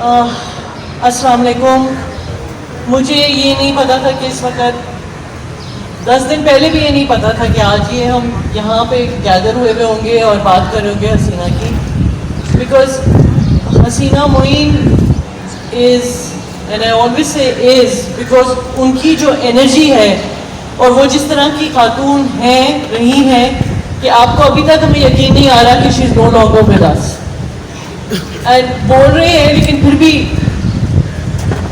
السلام علیکم. مجھے یہ نہیں پتا تھا کہ اس وقت 10 دن پہلے بھی یہ نہیں پتا تھا کہ آج یہ ہم یہاں پہ گیدر ہوئے ہوئے ہوں گے اور بات کریں گے حسینہ کی. Because Haseena Moin is and I always say is because ان کی جو انرجی ہے اور وہ جس طرح کی خاتون ہیں رہی ہیں کہ آپ کو ابھی تک ہمیں یقین نہیں آ رہا کہ she is no longer with us. And بول رہے ہیں لیکن پھر بھی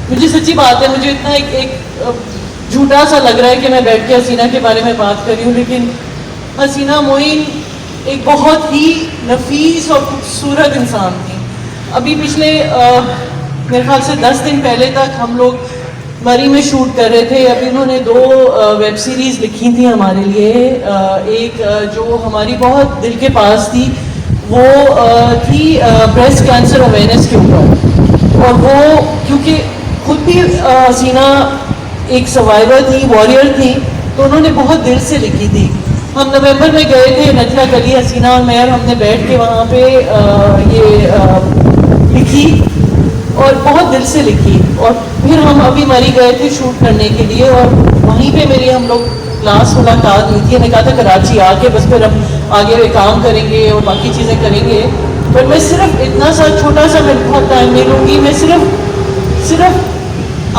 مجھے سچی بات ہے, مجھے اتنا ایک جھوٹا سا لگ رہا ہے کہ میں بیٹھ کے حسینہ کے بارے میں بات کر رہی ہوں, لیکن حسینہ معین ایک بہت ہی نفیس اور خوبصورت انسان تھی. ابھی پچھلے میرے خیال سے 10 دن پہلے تک ہم لوگ مری میں شوٹ کر رہے تھے. ابھی انہوں نے 2 ویب سیریز لکھی تھیں ہمارے لیے. ایک جو ہماری بہت دل کے پاس تھی وہ تھی بریسٹ کینسر اویئرنیس کے اوپر, اور وہ کیونکہ خود بھی حسینہ ایک سروائیور تھی, وارئر تھی, تو انہوں نے بہت دل سے لکھی تھی. ہم نومبر میں گئے تھے نتھیا گلی, حسینہ اور میں, ہم نے بیٹھ کے وہاں پہ یہ لکھی اور بہت دل سے لکھی. اور پھر ہم ابھی مری گئے تھے شوٹ کرنے کے لیے, اور وہیں پہ میری ہم لوگ لاسٹ ملاقات ہوئی تھی. ہمیں کہا تھا کراچی آ کے بس پھر ہم آگے کام کریں گے اور باقی چیزیں کریں گے. پر میں صرف اتنا سا چھوٹا سا میں بہت ٹائم لے لوں گی. میں صرف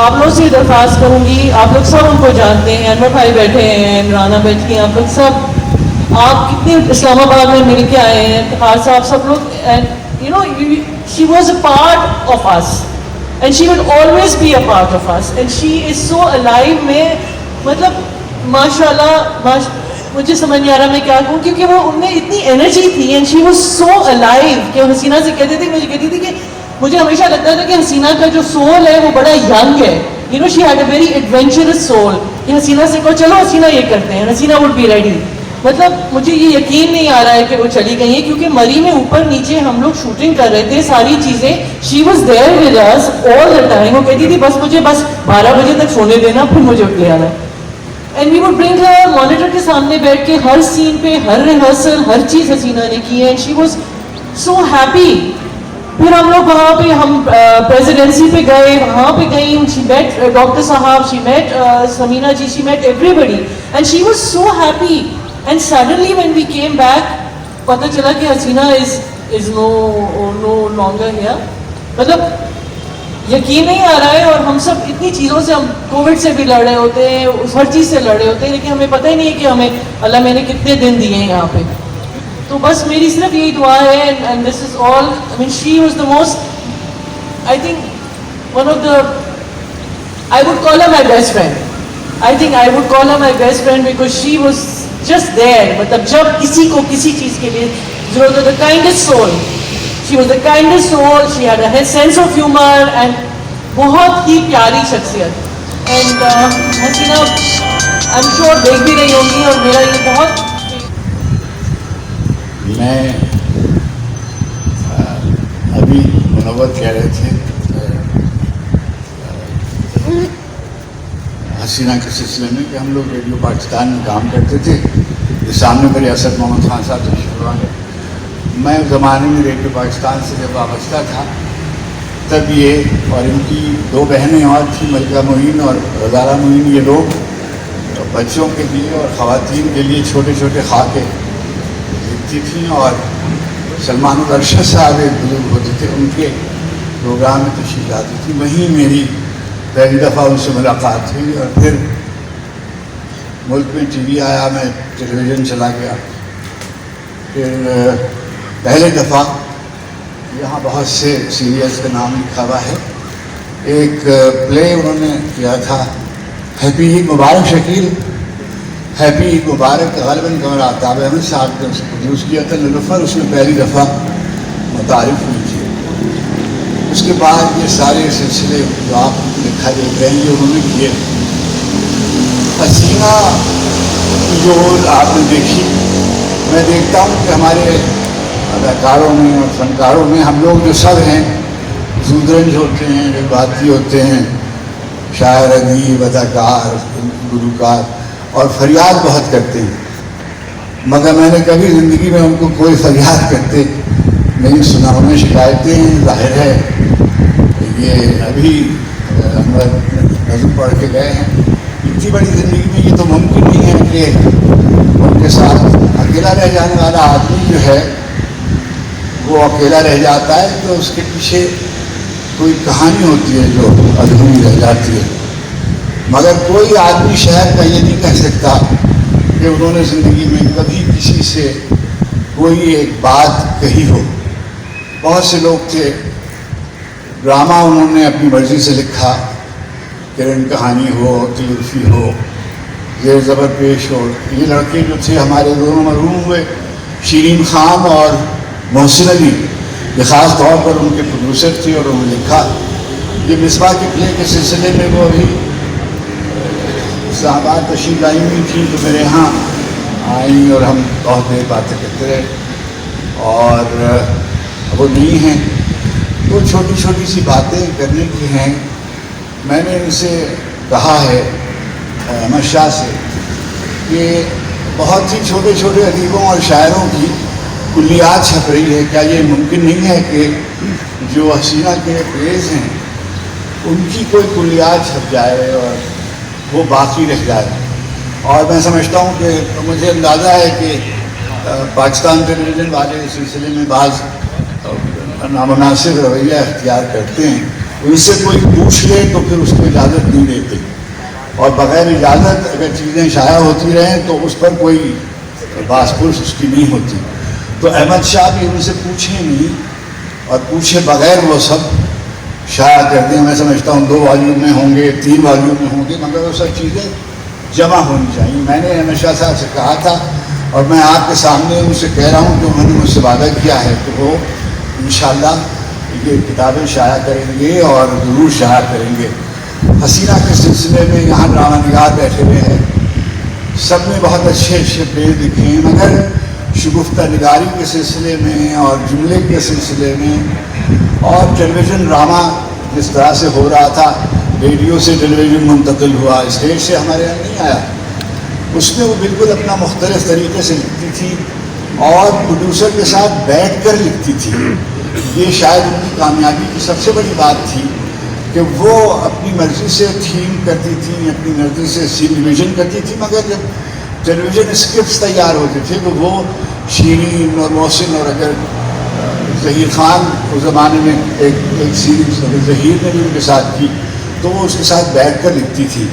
آپ لوگ سے درخواست کروں گی, آپ لوگ سب ان کو جانتے ہیں, انور بھائی بیٹھے ہیں, عمرانہ بیٹھی ہیں, آپ لوگ سب, آپ کتنے اسلام آباد میں مل کے آئے ہیں, افتخار صاحب, سب لوگ, and you know she was a part of us and she will always be a part of us and she is so alive. میں مطلب ماشاء اللہ مجھے سمجھ نہیں آ رہا میں کیا کہوں, کیونکہ وہ ان میں اتنی انرجی تھی and she was so alive کہ حسینہ سے کہتے تھے, مجھے کہتی تھی کہ مجھے ہمیشہ لگتا تھا کہ حسینہ کا جو سول ہے وہ بڑا ینگ ہے. You know she had a very adventurous soul, کہ حسینہ سے کہو چلو حسینہ یہ کرتے ہیں, حسینہ وڈ بی ریڈی. مطلب مجھے یہ یقین نہیں آ رہا ہے کہ وہ چلی گئی ہیں, کیونکہ مری میں اوپر نیچے ہم لوگ شوٹنگ کر رہے تھے ساری چیزیں. She was there with us all the time. وہ کہتی تھی بس مجھے بس 12 بجے تک سونے دینا, پھر مجھے اٹھ لے آنا. And we would bring her monitor کے سامنے بیٹھ کے ہر سین پہ, ہر ریہرسل, ہر چیز حسینہ نے کی ہے. And she was so happy. پھر ہم لوگ وہاں پہ ہم پریزیڈنسی پہ گئے, وہاں پہ گئیں, شی میٹ ڈاکٹر صاحب, she met Samina ji, she met everybody and she was so happy. And suddenly when we came back پتہ چلا کہ حسینہ از نو لانگر ہیئر. مطلب یقین نہیں آ رہا ہے, اور ہم سب اتنی چیزوں سے, ہم کووڈ سے بھی لڑ رہے ہوتے ہیں, ہر چیز سے لڑ رہے ہوتے ہیں, لیکن ہمیں پتہ ہی نہیں ہے کہ ہمیں اللہ میں نے کتنے دن دیے ہیں یہاں پہ. تو بس میری صرف یہی دعا ہے, and this is all. I mean she was the most, I think one of the, I would call her my best friend. I think I would call her my best friend because she was just there. مطلب جب کسی کو کسی چیز کے لیے ضرورت ہے, the kindest soul. She was the kindest soul. She had a sense of humour and بہت ہی پیاری شخصیت. اینڈ حسینہ آئی ایم شیور دیکھ بھی رہی ہوگی, اور میرا یہ بہت, میں ابھی منور کہہ رہے تھے حسینہ کے سلسلے میں کہ ہم لوگ ریڈیو پاکستان میں کام کرتے تھے. سامنے میرے اسد محمد خان صاحب تشریف فرما ہے. میں اس زمانے میں ریڈیو پاکستان سے جب وابستہ تھا تب یہ اور ان کی 2 بہنیں اور تھیں, ملکہ معین اور رضارہ معین, یہ لوگ بچوں کے لیے اور خواتین کے لیے چھوٹے چھوٹے خاکے لکھتی تھیں, اور سلمان الارشد صاحب ایک بزرگ ہوتے تھے, ان کے پروگرام میں تشریف لاتی تھی. وہیں میری پہلی دفعہ ان سے ملاقات ہوئی, اور پھر ملک میں ٹی وی آیا, میں ٹیلی ویژن چلا گیا. پھر پہلے دفعہ یہاں بہت سے سیریلس کا نام لکھا ہوا ہے. ایک پلے انہوں نے کیا تھا, ہیپی عید مبارک شکیل, ہیپی عید مبارک, غالباً قمر آفتاب احمد صاحب نے اسے پروڈیوس کیا تھا. نیلوفر اس میں پہلی دفعہ متعارف ہوئی تھی. اس کے بعد یہ سارے سلسلے جو آپ لکھا دیکھ رہے ہیں یہ انہوں نے کیے. حسینہ کی جو آپ نے دیکھی, میں دیکھتا ہوں کہ ہمارے اداکاروں میں اور فنکاروں میں ہم لوگ جو سب ہیں, زودرنج ہوتے ہیں, جذباتی ہوتے ہیں, شاعر, ادیب, اداکار, گلوکار, اور فریاد بہت کرتے ہیں, مگر میں نے کبھی زندگی میں ان کو کوئی فریاد کرتے نہیں سنا. انہیں شکایتیں ظاہر ہے بھی نظم پڑھ کے گئے ہیں. اتنی بڑی زندگی میں یہ تو ممکن نہیں ہے کہ ان کے ساتھ اکیلا رہ جانے والا آدمی جو ہے وہ اکیلا رہ جاتا ہے تو اس کے پیچھے کوئی کہانی ہوتی ہے جو ادھوری رہ جاتی ہے. مگر کوئی آدمی شہر کا یہ نہیں کہہ سکتا کہ انہوں نے زندگی میں کبھی کسی سے کوئی ایک بات کہی ہو. بہت سے لوگ تھے، ڈرامہ انہوں نے اپنی مرضی سے لکھا، کرن کہانی ہو، تلفی ہو، زیر زبر پیش ہو. یہ لڑکے جو تھے ہمارے دونوں مرحوم ہوئے، شیرین خان اور محسن علی، یہ خاص طور پر ان کے پروڈیوسر تھے اور انہوں نے لکھا. یہ مصباح کے پلے کے سلسلے میں وہ ابھی اسلام آباد تشریف لائی ہوئی تھیں تو میرے یہاں آئیں اور ہم بہت دیر باتیں کرتے رہے، اور وہ نہیں ہیں تو چھوٹی چھوٹی سی باتیں کرنے کی ہیں. میں نے ان سے کہا ہے احمد شاہ سے کہ بہت ہی چھوٹے چھوٹے ادیبوں اور شاعروں کی کلیات چھپ رہی ہے، کیا یہ ممکن نہیں ہے کہ جو حسینہ کے پیز ہیں ان کی کوئی کلیات چھپ جائے اور وہ باقی رہ جائے؟ اور میں سمجھتا ہوں کہ مجھے اندازہ ہے کہ پاکستان ٹیلی ویژن والے اس سلسلے میں بعض نامناسب رویہ اختیار کرتے ہیں. ان سے کوئی پوچھ لے تو پھر اس کو اجازت نہیں دیتے، اور بغیر اجازت اگر چیزیں شائع ہوتی رہیں تو اس پر کوئی باس پرس اس کی نہیں ہوتی. تو احمد شاہ بھی ان سے پوچھیں نہیں اور پوچھے بغیر وہ سب شائع کرتے ہیں. میں سمجھتا ہوں 2 والیوم میں ہوں گے، 3 والیوم میں ہوں گے، مگر وہ سب چیزیں جمع ہونی چاہیے. میں نے احمد شاہ صاحب سے کہا تھا اور میں آپ کے سامنے ان سے کہہ رہا ہوں کہ انہوں نے مجھ سے وعدہ کیا ہے کہ وہ انشاءاللہ یہ کتابیں شائع کریں گے اور ضرور شائع کریں گے. حسینہ کے سلسلے میں یہاں ڈرامہ نگار بیٹھے ہوئے ہیں، سب نے بہت اچھے اچھے پیج لکھے ہیں، مگر شگفتہ نگاری کے سلسلے میں اور جملے کے سلسلے میں اور ٹیلی ویژن ڈرامہ جس طرح سے ہو رہا تھا، ریڈیو سے ٹیلی ویژن منتقل ہوا، اسٹیج سے ہمارے یہاں نہیں آیا، اس میں وہ بالکل اپنا مختلف طریقے سے لکھتی تھی اور پروڈیوسر کے ساتھ بیٹھ کر لکھتی تھی. یہ شاید ان کی کامیابی کی سب سے بڑی بات تھی کہ وہ اپنی مرضی سے تھیم کرتی تھیں، اپنی مرضی سے سین ڈویژن کرتی تھی، مگر جب ٹیلی ویژن اسکرپٹس تیار ہوتے تھے تو وہ شیرین اور محسن، اور اگر ظہیر خان اس زمانے میں ایک سیریز ظہیر نے بھی ان کے ساتھ کی تو وہ اس کے ساتھ بیٹھ کر لکھتی تھی.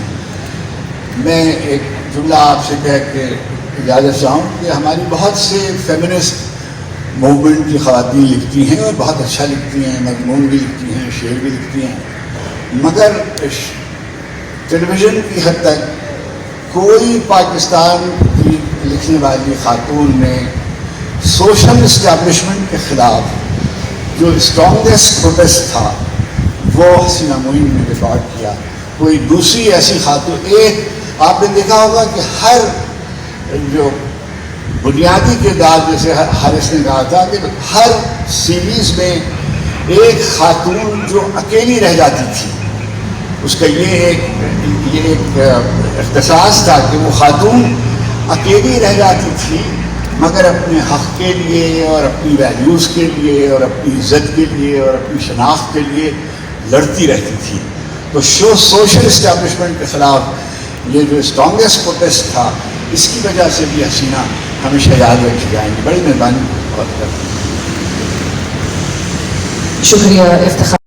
میں ایک جملہ آپ سے کہہ کے اجازت چاہوں کہ ہماری بہت سے فیمنسٹ موومنٹ کی خواتین لکھتی ہیں اور بہت اچھا لکھتی ہیں، مضمون بھی لکھتی ہیں، شعر بھی لکھتی ہیں، مگر ٹیلی ویژن کی حد تک کوئی پاکستان کی لکھنے والی خاتون نے سوشل اسٹیبلشمنٹ کے خلاف جو اسٹرانگیسٹ پروٹیسٹ تھا وہ حسینہ معین نے ریکارڈ کیا. کوئی دوسری ایسی خاتون، ایک آپ نے دیکھا ہوگا کہ ہر جو بنیادی کردار، جیسے حارث نے کہا تھا کہ ہر سیریز میں ایک خاتون جو اکیلی رہ جاتی تھی، اس کا یہ ایک اختصاص تھا کہ وہ خاتون اکیلی رہ جاتی تھی مگر اپنے حق کے لیے اور اپنی ویلیوز کے لیے اور اپنی عزت کے لیے اور اپنی شناخت کے لیے لڑتی رہتی تھی. تو سوشل اسٹیبلشمنٹ کے خلاف یہ جو اسٹرانگیسٹ پروٹیسٹ تھا، اس کی وجہ سے بھی حسینہ ہمیشہ یاد رکھی جائیں گی. بڑی مہربانی. شکریہ افتخار.